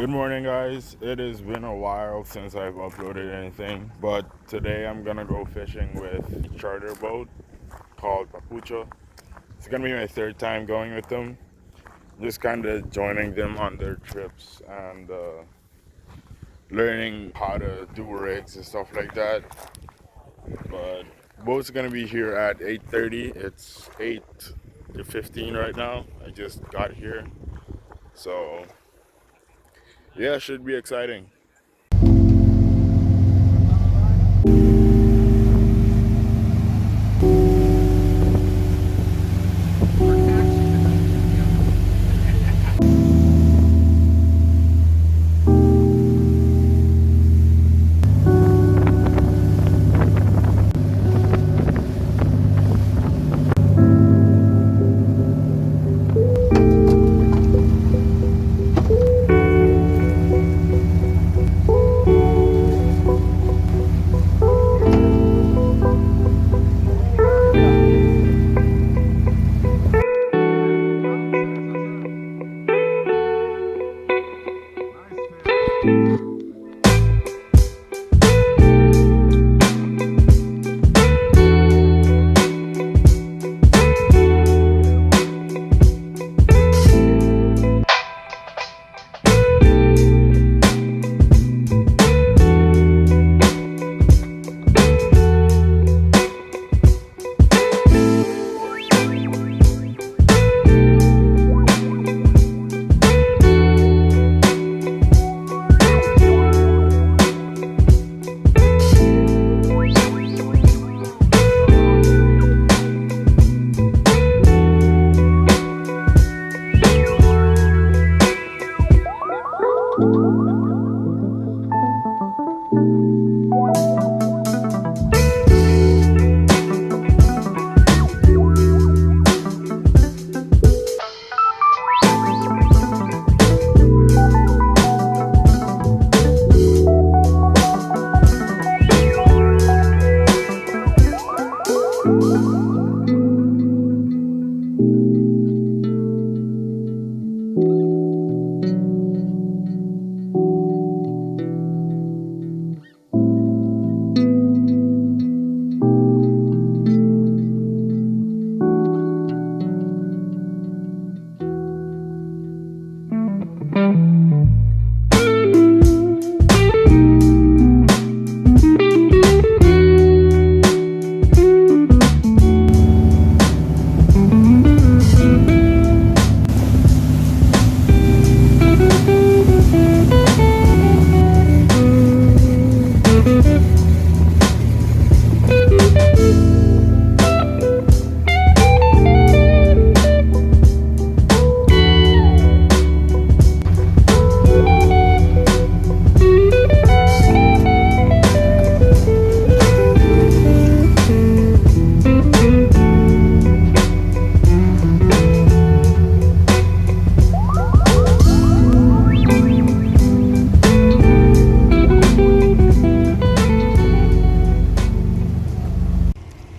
Good morning, guys. It has been a while since I've uploaded anything, but today I'm gonna go fishing with a charter boat called Papucho. It's gonna be my third time going with them. Just kind of joining them on their trips and learning how to do rigs and stuff like that. But boat's gonna be here at 8:30. It's 8:15 right now. I just got here, so yeah, should be exciting.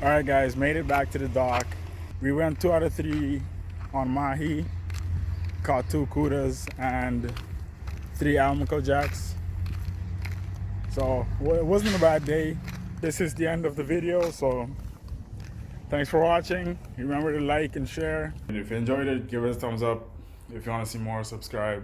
Alright guys, made it back to the dock. We went 2 out of 3 on mahi, caught 2 kudas and 3 almaco jacks. So it wasn't a bad day. This is the end of the video, so thanks for watching. Remember to like and share. And if you enjoyed it, give it a thumbs up. If you want to see more, subscribe.